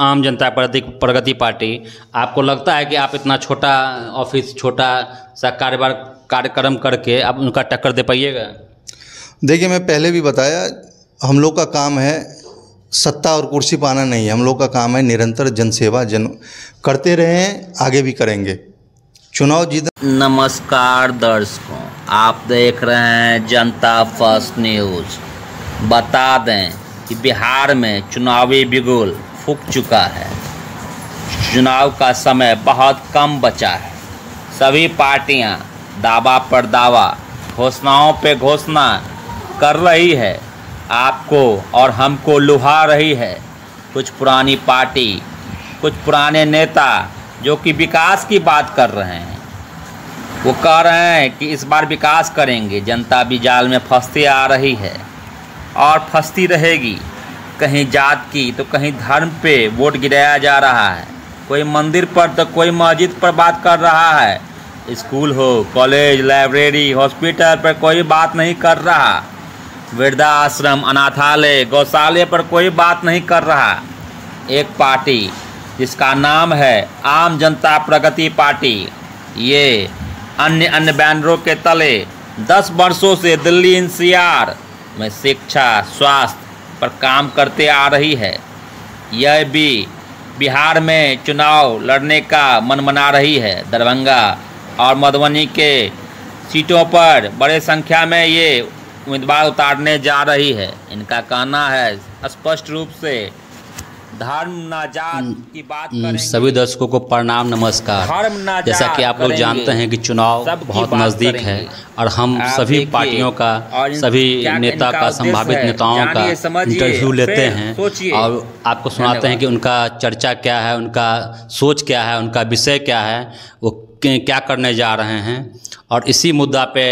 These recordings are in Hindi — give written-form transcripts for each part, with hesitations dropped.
आम जनता प्रगति पार्टी, आपको लगता है कि आप इतना छोटा ऑफिस, छोटा सा कार्यक्रम करके आप उनका टक्कर दे पाइएगा? देखिए, मैं पहले भी बताया, हम लोग का काम है सत्ता और कुर्सी पाना नहीं है। हम लोग का काम है निरंतर जनसेवा, करते रहें, आगे भी करेंगे। चुनाव जीत। नमस्कार दर्शकों, आप देख रहे हैं जनता फर्स्ट न्यूज़। बता दें कि बिहार में चुनावी बिगुल फूंक चुका है। चुनाव का समय बहुत कम बचा है। सभी पार्टियां दावा पर दावा, घोषणाओं पे घोषणा कर रही है, आपको और हमको लुभा रही है। कुछ पुरानी पार्टी, कुछ पुराने नेता जो कि विकास की बात कर रहे हैं, वो कह रहे हैं कि इस बार विकास करेंगे। जनता भी जाल में फंसती आ रही है और फंसती रहेगी। कहीं जात की तो कहीं धर्म पे वोट गिराया जा रहा है। कोई मंदिर पर तो कोई मस्जिद पर बात कर रहा है। स्कूल हो, कॉलेज, लाइब्रेरी, हॉस्पिटल पर कोई बात नहीं कर रहा। वृद्धाश्रम, अनाथालय, गौशाले पर कोई बात नहीं कर रहा। एक पार्टी जिसका नाम है आम जनता प्रगति पार्टी, ये अन्य बैनरों के तले 10 वर्षों से दिल्ली एनसीआर में शिक्षा, स्वास्थ्य पर काम करते आ रही है। यह भी बिहार में चुनाव लड़ने का मन बना रही है। दरभंगा और मधुबनी के सीटों पर बड़े संख्या में ये उम्मीदवार उतारने जा रही है। इनका कहना है स्पष्ट रूप से धर्म ना जात की बात करेंगे। सभी दर्शकों को प्रणाम, नमस्कार। जैसा कि आप लोग जानते हैं कि चुनाव बहुत नज़दीक है और हम सभी पार्टियों का, सभी नेता का, संभावित नेताओं का इंटरव्यू लेते हैं और आपको सुनाते हैं कि उनका चर्चा क्या है, उनका सोच क्या है, उनका विषय क्या है, वो क्या करने जा रहे हैं। और इसी मुद्दा पे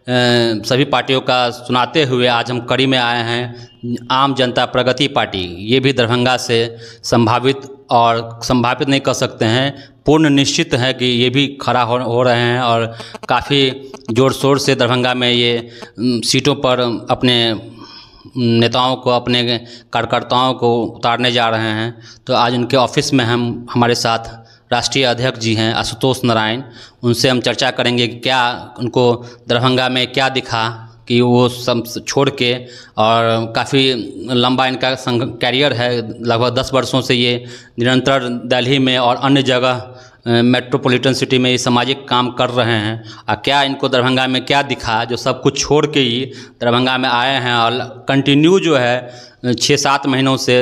सभी पार्टियों का सुनाते हुए आज हम कड़ी में आए हैं आम जनता प्रगति पार्टी। ये भी दरभंगा से संभावित नहीं कर सकते हैं, पूर्ण निश्चित है कि ये भी खड़ा हो रहे हैं और काफ़ी ज़ोर शोर से दरभंगा में ये सीटों पर अपने नेताओं को, अपने कार्यकर्ताओं को उतारने जा रहे हैं। तो आज उनके ऑफिस में हमारे साथ राष्ट्रीय अध्यक्ष जी हैं आशुतोष नारायण। उनसे हम चर्चा करेंगे कि क्या उनको दरभंगा में क्या दिखा कि वो सब छोड़ के, और काफ़ी लंबा इनका कैरियर है, लगभग 10 वर्षों से ये निरंतर दिल्ली में और अन्य जगह मेट्रोपॉलिटन सिटी में ये सामाजिक काम कर रहे हैं। और क्या इनको दरभंगा में क्या दिखा जो सब कुछ छोड़ के ही दरभंगा में आए हैं और कंटिन्यू जो है 6-7 महीनों से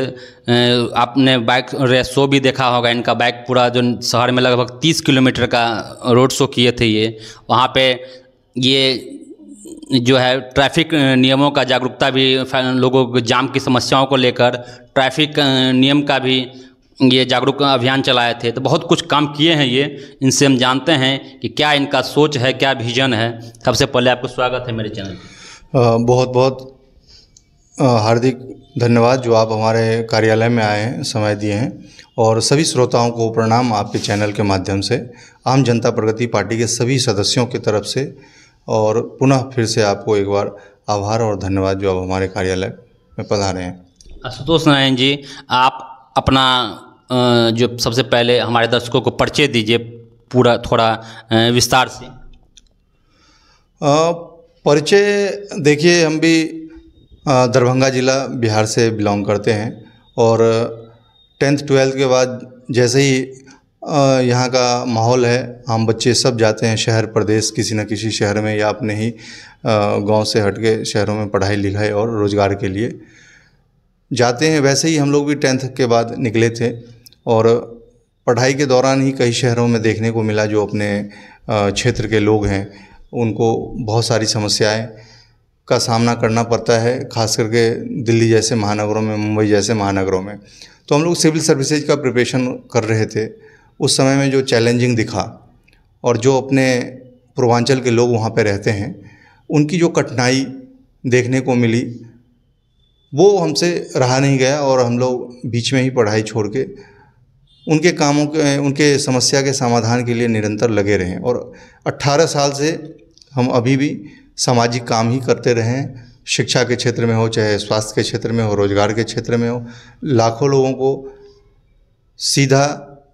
आपने बाइक रेस शो भी देखा होगा। इनका बाइक पूरा जो शहर में लगभग 30 किलोमीटर का रोड शो किए थे ये। वहाँ पे ये जो है ट्रैफिक नियमों का जागरूकता भी, लोगों को जाम की समस्याओं को लेकर ट्रैफिक नियम का भी ये जागरूक अभियान चलाए थे। तो बहुत कुछ काम किए हैं ये। इनसे हम जानते हैं कि क्या इनका सोच है, क्या विजन है। सबसे पहले आपको स्वागत है मेरे चैनल पर। बहुत बहुत हार्दिक धन्यवाद जो आप हमारे कार्यालय में आए हैं, समय दिए हैं। और सभी श्रोताओं को प्रणाम आपके चैनल के माध्यम से, आम जनता प्रगति पार्टी के सभी सदस्यों की तरफ से। और पुनः फिर से आपको एक बार आभार और धन्यवाद जो आप हमारे कार्यालय में पधारे हैं। आशुतोष नारायण जी, आप अपना जो सबसे पहले हमारे दर्शकों को परिचय दीजिए पूरा, थोड़ा विस्तार से। परिचय देखिए, हम भी दरभंगा ज़िला बिहार से बिलोंग करते हैं और 10th 12th के बाद जैसे ही यहाँ का माहौल है, हम बच्चे सब जाते हैं शहर प्रदेश, किसी न किसी शहर में या अपने ही गांव से हट के शहरों में पढ़ाई लिखाई और रोज़गार के लिए जाते हैं। वैसे ही हम लोग भी 10th के बाद निकले थे और पढ़ाई के दौरान ही कई शहरों में देखने को मिला जो अपने क्षेत्र के लोग हैं उनको बहुत सारी समस्याएं का सामना करना पड़ता है, खास करके दिल्ली जैसे महानगरों में, मुंबई जैसे महानगरों में। तो हम लोग सिविल सर्विसेज का प्रिपरेशन कर रहे थे। उस समय में जो चैलेंजिंग दिखा और जो अपने पूर्वांचल के लोग वहाँ पे रहते हैं उनकी जो कठिनाई देखने को मिली, वो हमसे रहा नहीं गया और हम लोग बीच में ही पढ़ाई छोड़ के उनके कामों के, उनके समस्या के समाधान के लिए निरंतर लगे रहें। और 18 साल से हम अभी भी सामाजिक काम ही करते रहें, शिक्षा के क्षेत्र में हो, चाहे स्वास्थ्य के क्षेत्र में हो, रोजगार के क्षेत्र में हो। लाखों लोगों को सीधा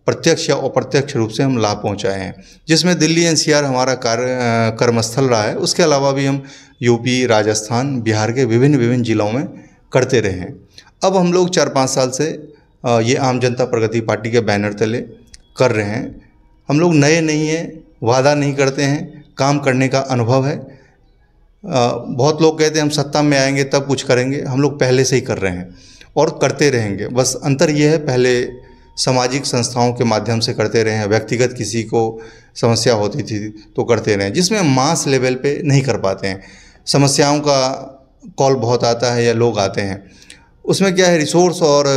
प्रत्यक्ष या अप्रत्यक्ष रूप से हम लाभ पहुंचाए हैं, जिसमें दिल्ली एनसीआर हमारा कर्मस्थल रहा है। उसके अलावा भी हम यूपी, राजस्थान, बिहार के विभिन्न जिलों में करते रहे हैं। अब हम लोग 4-5 साल से ये आम जनता प्रगति पार्टी के बैनर तले कर रहे हैं। हम लोग नए नहीं हैं, वादा नहीं करते हैं, काम करने का अनुभव है। बहुत लोग कहते हैं हम सत्ता में आएंगे तब कुछ करेंगे, हम लोग पहले से ही कर रहे हैं और करते रहेंगे। बस अंतर ये है, पहले सामाजिक संस्थाओं के माध्यम से करते रहे हैं, व्यक्तिगत किसी को समस्या होती थी तो करते रहे, जिसमें मास लेवल पे नहीं कर पाते हैं। समस्याओं का कॉल बहुत आता है या लोग आते हैं, उसमें क्या है, रिसोर्स और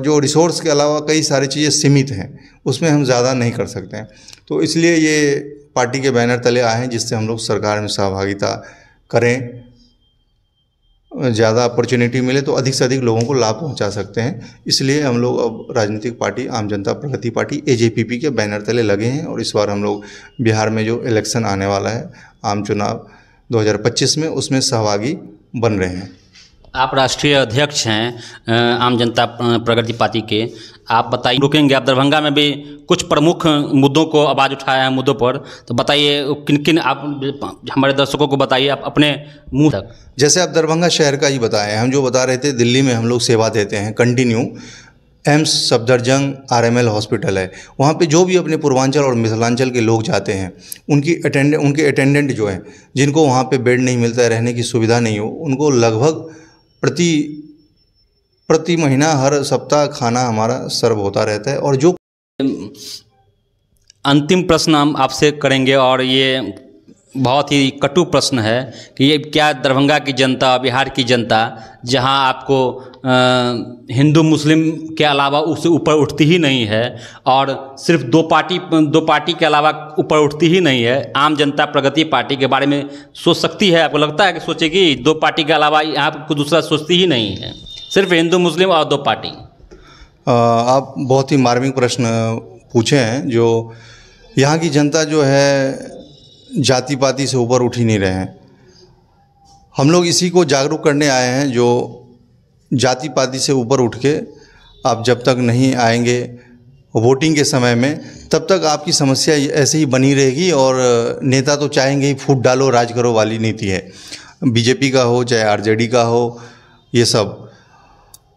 जो रिसोर्स के अलावा कई सारी चीज़ें सीमित हैं, उसमें हम ज़्यादा नहीं कर सकते हैं। तो इसलिए ये पार्टी के बैनर तले आए हैं, जिससे हम लोग सरकार में सहभागिता करें, ज़्यादा अपॉर्चुनिटी मिले तो अधिक से अधिक लोगों को लाभ पहुंचा सकते हैं। इसलिए हम लोग अब राजनीतिक पार्टी आम जनता प्रगति पार्टी AJPP के बैनर तले लगे हैं और इस बार हम लोग बिहार में जो इलेक्शन आने वाला है, आम चुनाव 2025 में, उसमें सहभागी बन रहे हैं। आप राष्ट्रीय अध्यक्ष हैं आम जनता प्रगति पार्टी के, आप बताइए, रुकेंगे आप दरभंगा में भी कुछ प्रमुख मुद्दों को आवाज़ उठाया है, मुद्दों पर, तो बताइए किन किन, आप हमारे दर्शकों को बताइए आप अपने मुंह तक। जैसे आप दरभंगा शहर का ही बताएं, हम जो बता रहे थे, दिल्ली में हम लोग सेवा देते हैं continue. AIIMS Safdarjung RML hospital है, वहाँ पे जो भी अपने पूर्वांचल और मिथिलांचल के लोग जाते हैं, उनके अटेंडेंट जो हैं, जिनको वहाँ पे बेड नहीं मिलता है, रहने की सुविधा नहीं हो, उनको लगभग प्रति महीना हर सप्ताह खाना हमारा सर्व होता रहता है। और जो अंतिम प्रश्न हम आपसे करेंगे, और ये बहुत ही कटु प्रश्न है कि ये क्या दरभंगा की जनता, बिहार की जनता, जहां आपको हिंदू मुस्लिम के अलावा उससे ऊपर उठती ही नहीं है, और सिर्फ दो पार्टी के अलावा ऊपर उठती ही नहीं है, आम जनता प्रगति पार्टी के बारे में सोच सकती है? आपको लगता है कि सोचेगी? दो पार्टी के अलावा यहाँ कोई दूसरा सोचती ही नहीं है, सिर्फ हिंदू मुस्लिम और दो पार्टी। आप बहुत ही मार्मिक प्रश्न पूछे हैं। जो यहाँ की जनता जो है जाति पाति से ऊपर उठ ही नहीं रहे हैं। हम लोग इसी को जागरूक करने आए हैं, जो जाति पाति से ऊपर उठ के आप जब तक नहीं आएंगे वोटिंग के समय में, तब तक आपकी समस्या ऐसे ही बनी रहेगी। और नेता तो चाहेंगे ही फूट डालो राज करो वाली नीति है, BJP का हो चाहे RJD का हो, ये सब।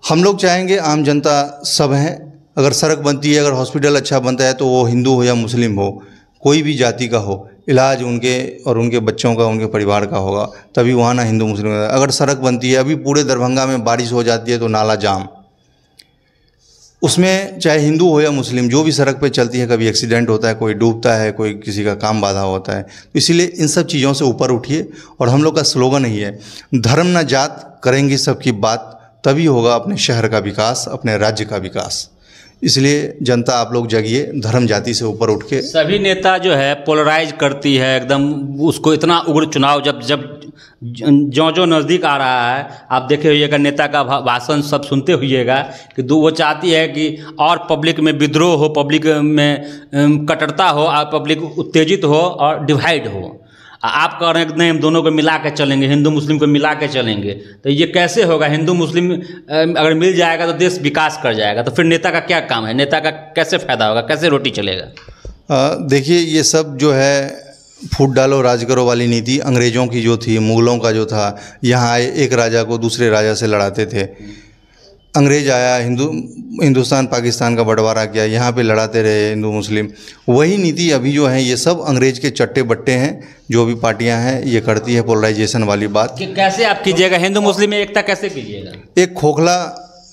हम लोग चाहेंगे आम जनता सब हैं, अगर सड़क बनती है, अगर हॉस्पिटल अच्छा बनता है, तो वो हिंदू हो या मुस्लिम हो, कोई भी जाति का हो, इलाज उनके और उनके बच्चों का, उनके परिवार का होगा, तभी वहाँ ना हिंदू मुस्लिम। अगर सड़क बनती है, अभी पूरे दरभंगा में बारिश हो जाती है तो नाला जाम, उसमें चाहे हिंदू हो या मुस्लिम, जो भी सड़क पे चलती है, कभी एक्सीडेंट होता है, कोई डूबता है, कोई किसी का काम बाधा होता है। तो इसीलिए इन सब चीज़ों से ऊपर उठिए। और हम लोग का स्लोगन ही है, धर्म न जात करेंगे सबकी बात, तभी होगा अपने शहर का विकास, अपने राज्य का विकास। इसलिए जनता आप लोग जगिए, धर्म जाति से ऊपर उठ के। सभी नेता जो है पोलराइज करती है एकदम, उसको इतना उग्र चुनाव जब जो नज़दीक आ रहा है, आप देखे होइएगा नेता का भाषण सब सुनते होइएगा कि वो चाहती है कि और पब्लिक में विद्रोह हो, पब्लिक में कट्टरता हो, और पब्लिक उत्तेजित हो और डिवाइड हो। आप कह रहे हैं कि नहीं, हम दोनों को मिला के चलेंगे, हिंदू मुस्लिम को मिला के चलेंगे, तो ये कैसे होगा? हिंदू मुस्लिम अगर मिल जाएगा तो देश विकास कर जाएगा, तो फिर नेता का क्या काम है? नेता का कैसे फ़ायदा होगा? कैसे रोटी चलेगा? देखिए, ये सब जो है फूट डालो राज करो वाली नीति अंग्रेज़ों की जो थी, मुग़लों का जो था, यहाँ आए एक राजा को दूसरे राजा से लड़ाते थे। अंग्रेज़ आया, हिंदुस्तान पाकिस्तान का बंटवारा किया, यहाँ पे लड़ाते रहे हिंदू मुस्लिम। वही नीति अभी जो है, ये सब अंग्रेज़ के चट्टे बट्टे हैं, जो भी पार्टियां हैं ये करती है पोलराइजेशन वाली बात। कि कैसे आप कीजिएगा? हिंदू मुस्लिम में एकता कैसे कीजिएगा? एक खोखला,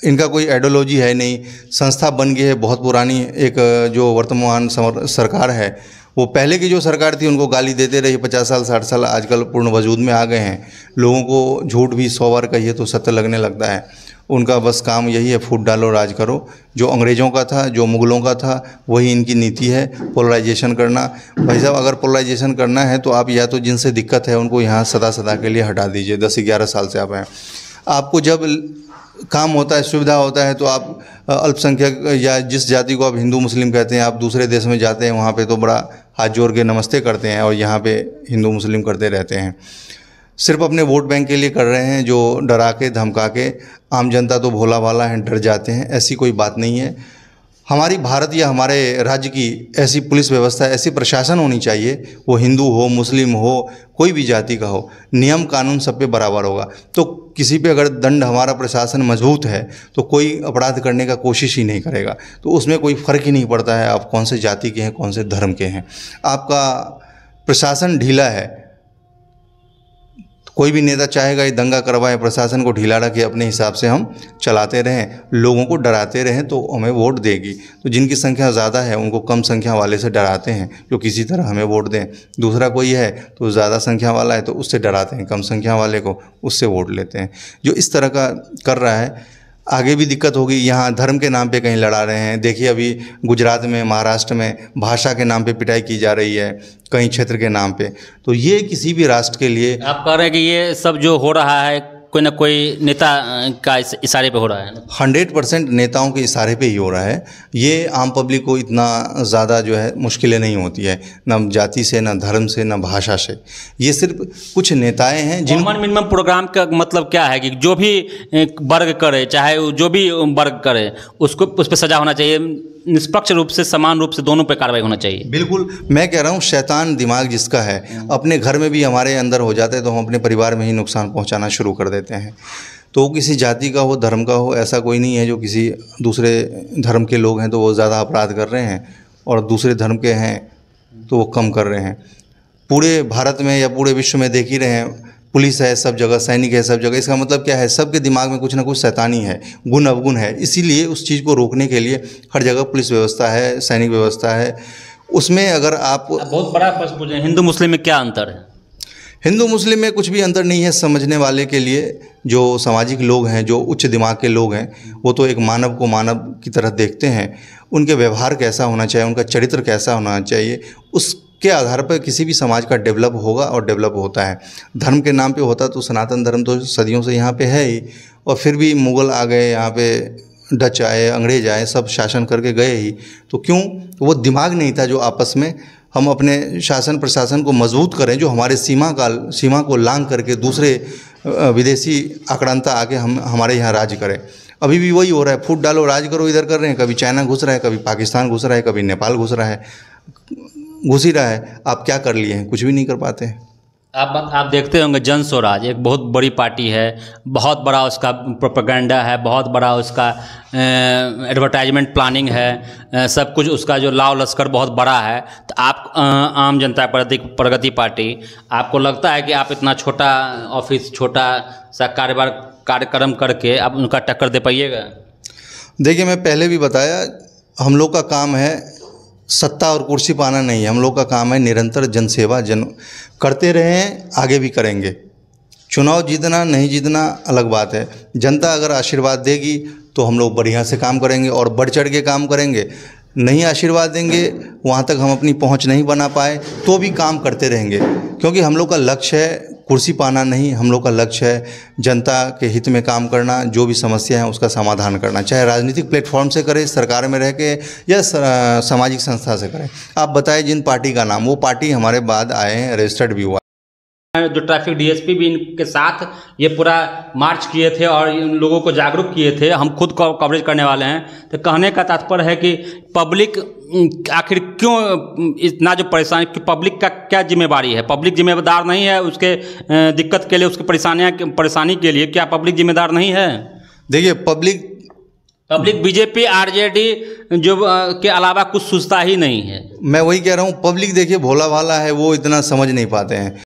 इनका कोई आइडियोलॉजी है नहीं, संस्था बन गई है बहुत पुरानी। एक जो वर्तमान सरकार है, वो पहले की जो सरकार थी उनको गाली देते रही 50 साल 60 साल, आजकल पूर्ण वजूद में आ गए हैं। लोगों को झूठ भी 100 बार कहिए तो सत्य लगने लगता है। उनका बस काम यही है, फूट डालो राज करो। जो अंग्रेज़ों का था, जो मुग़लों का था, वही इनकी नीति है, पोलराइजेशन करना। भाई साहब, अगर पोलराइजेशन करना है तो आप या तो जिनसे दिक्कत है उनको यहाँ सदा के लिए हटा दीजिए। 10-11 साल से आप हैं, आपको जब काम होता है, सुविधा होता है, तो आप अल्पसंख्यक या जिस जाति को आप हिंदू मुस्लिम कहते हैं, आप दूसरे देश में जाते हैं, वहाँ पे तो बड़ा हाथ जोड़ के नमस्ते करते हैं, और यहाँ पे हिंदू मुस्लिम करते रहते हैं। सिर्फ अपने वोट बैंक के लिए कर रहे हैं, जो डरा के धमका के। आम जनता तो भोला भाला है, डर जाते हैं, ऐसी कोई बात नहीं है। हमारी भारत या हमारे राज्य की ऐसी पुलिस व्यवस्था, ऐसी प्रशासन होनी चाहिए, वो हिंदू हो, मुस्लिम हो, कोई भी जाति का हो, नियम कानून सब पे बराबर होगा। तो किसी पे अगर दंड, हमारा प्रशासन मजबूत है तो कोई अपराध करने का कोशिश ही नहीं करेगा। तो उसमें कोई फ़र्क ही नहीं पड़ता है आप कौन से जाति के हैं, कौन से धर्म के हैं। आपका प्रशासन ढीला है, कोई भी नेता चाहेगा ये दंगा करवाए, प्रशासन को ढीला रखे, अपने हिसाब से हम चलाते रहें, लोगों को डराते रहें तो हमें वोट देगी। तो जिनकी संख्या ज़्यादा है उनको कम संख्या वाले से डराते हैं जो किसी तरह हमें वोट दें। दूसरा कोई है तो ज़्यादा संख्या वाला है तो उससे डराते हैं, कम संख्या वाले को उससे वोट लेते हैं। जो इस तरह का कर रहा है, आगे भी दिक्कत होगी। यहाँ धर्म के नाम पे कहीं लड़ा रहे हैं। देखिए अभी गुजरात में, महाराष्ट्र में भाषा के नाम पे पिटाई की जा रही है, कहीं क्षेत्र के नाम पे। तो ये किसी भी राष्ट्र के लिए, आप कह रहे हैं कि ये सब जो हो रहा है कोई ना कोई नेता का इशारे पे हो रहा है? 100% नेताओं के इशारे पे ही हो रहा है। ये आम पब्लिक को इतना ज़्यादा जो है मुश्किलें नहीं होती है, न जाति से, न धर्म से, न भाषा से। ये सिर्फ कुछ नेताएं हैं जिन कॉमन मिनिमम प्रोग्राम का मतलब क्या है कि जो भी वर्ग करे, चाहे जो भी वर्ग करे, उसको उस पर सजा होना चाहिए, निष्पक्ष रूप से, समान रूप से दोनों पे कार्रवाई होना चाहिए। बिल्कुल, मैं कह रहा हूँ शैतान दिमाग जिसका है, अपने घर में भी हमारे अंदर हो जाता है तो हम अपने परिवार में ही नुकसान पहुँचाना शुरू कर देते हैं। तो किसी जाति का हो, धर्म का हो, ऐसा कोई नहीं है जो किसी दूसरे धर्म के लोग हैं तो वो ज़्यादा अपराध कर रहे हैं और दूसरे धर्म के हैं तो वो कम कर रहे हैं। पूरे भारत में या पूरे विश्व में देख ही रहे हैं, पुलिस है सब जगह, सैनिक है सब जगह। इसका मतलब क्या है, सबके दिमाग में कुछ ना कुछ शैतानी है, गुण अवगुण है। इसीलिए उस चीज़ को रोकने के लिए हर जगह पुलिस व्यवस्था है, सैनिक व्यवस्था है। उसमें अगर आप बहुत बड़ा प्रश्न पूछे, हिंदू मुस्लिम में क्या अंतर है? हिंदू मुस्लिम में कुछ भी अंतर नहीं है। समझने वाले के लिए जो सामाजिक लोग हैं, जो उच्च दिमाग के लोग हैं, वो तो एक मानव को मानव की तरह देखते हैं। उनके व्यवहार कैसा होना चाहिए, उनका चरित्र कैसा होना चाहिए, उसके आधार पर किसी भी समाज का डेवलप होगा और डेवलप होता है। धर्म के नाम पे होता तो सनातन धर्म तो सदियों से यहाँ पे है ही, और फिर भी मुग़ल आ गए यहाँ पे, डच आए, अंग्रेज आए, सब शासन करके गए ही। तो क्यों? वो दिमाग नहीं था जो आपस में हम अपने शासन प्रशासन को मजबूत करें, जो हमारे सीमा को लांघ करके दूसरे विदेशी आक्रांता आके हमारे यहाँ राज करें। अभी भी वही हो रहा है, फूट डालो राज करो इधर कर रहे हैं। कभी चाइना घुस रहा है, कभी पाकिस्तान घुस रहा है, कभी नेपाल घुस रहा है, घुस ही रहा है। आप क्या कर लिए हैं? कुछ भी नहीं कर पाते हैं। आप देखते होंगे जन स्वराज एक बहुत बड़ी पार्टी है, बहुत बड़ा उसका प्रोपेगेंडा है, बहुत बड़ा उसका एडवर्टाइजमेंट प्लानिंग है, सब कुछ उसका जो लाव लश्कर बहुत बड़ा है। तो आप आम जनता प्रगति पार्टी, आपको लगता है कि आप इतना छोटा ऑफिस, छोटा सा कार्यक्रम करके आप उनका टक्कर दे पाइएगा? देखिए, मैं पहले भी बताया, हम लोग का काम है सत्ता और कुर्सी पाना नहीं है। हम लोग का काम है निरंतर जनसेवा, करते रहें, आगे भी करेंगे। चुनाव जीतना नहीं जीतना अलग बात है। जनता अगर आशीर्वाद देगी तो हम लोग बढ़िया से काम करेंगे और बढ़ चढ़ के काम करेंगे। नहीं आशीर्वाद देंगे, वहाँ तक हम अपनी पहुँच नहीं बना पाए तो भी काम करते रहेंगे, क्योंकि हम लोग का लक्ष्य है कुर्सी पाना नहीं। हम लोग का लक्ष्य है जनता के हित में काम करना, जो भी समस्या है उसका समाधान करना, चाहे राजनीतिक प्लेटफॉर्म से करें, सरकार में रह के, या सामाजिक संस्था से करें। आप बताएं जिन पार्टी का नाम, वो पार्टी हमारे बाद आए हैं, रजिस्टर्ड भी हुआ। जो ट्रैफिक डीएसपी भी इनके साथ ये पूरा मार्च किए थे और इन लोगों को जागरूक किए थे। हम खुद कवरेज करने वाले हैं। तो कहने का तात्पर्य है कि पब्लिक आखिर क्यों इतना जो परेशानी, पब्लिक का क्या जिम्मेवारी है? पब्लिक जिम्मेदार नहीं है उसके दिक्कत के लिए, उसकी परेशानी के लिए? क्या पब्लिक जिम्मेदार नहीं है? देखिए, पब्लिक बीजेपी आरजेडी जो के अलावा कुछ सोचता ही नहीं है। मैं वही कह रहा हूँ, पब्लिक देखिए भोला भाला है, वो इतना समझ नहीं पाते हैं।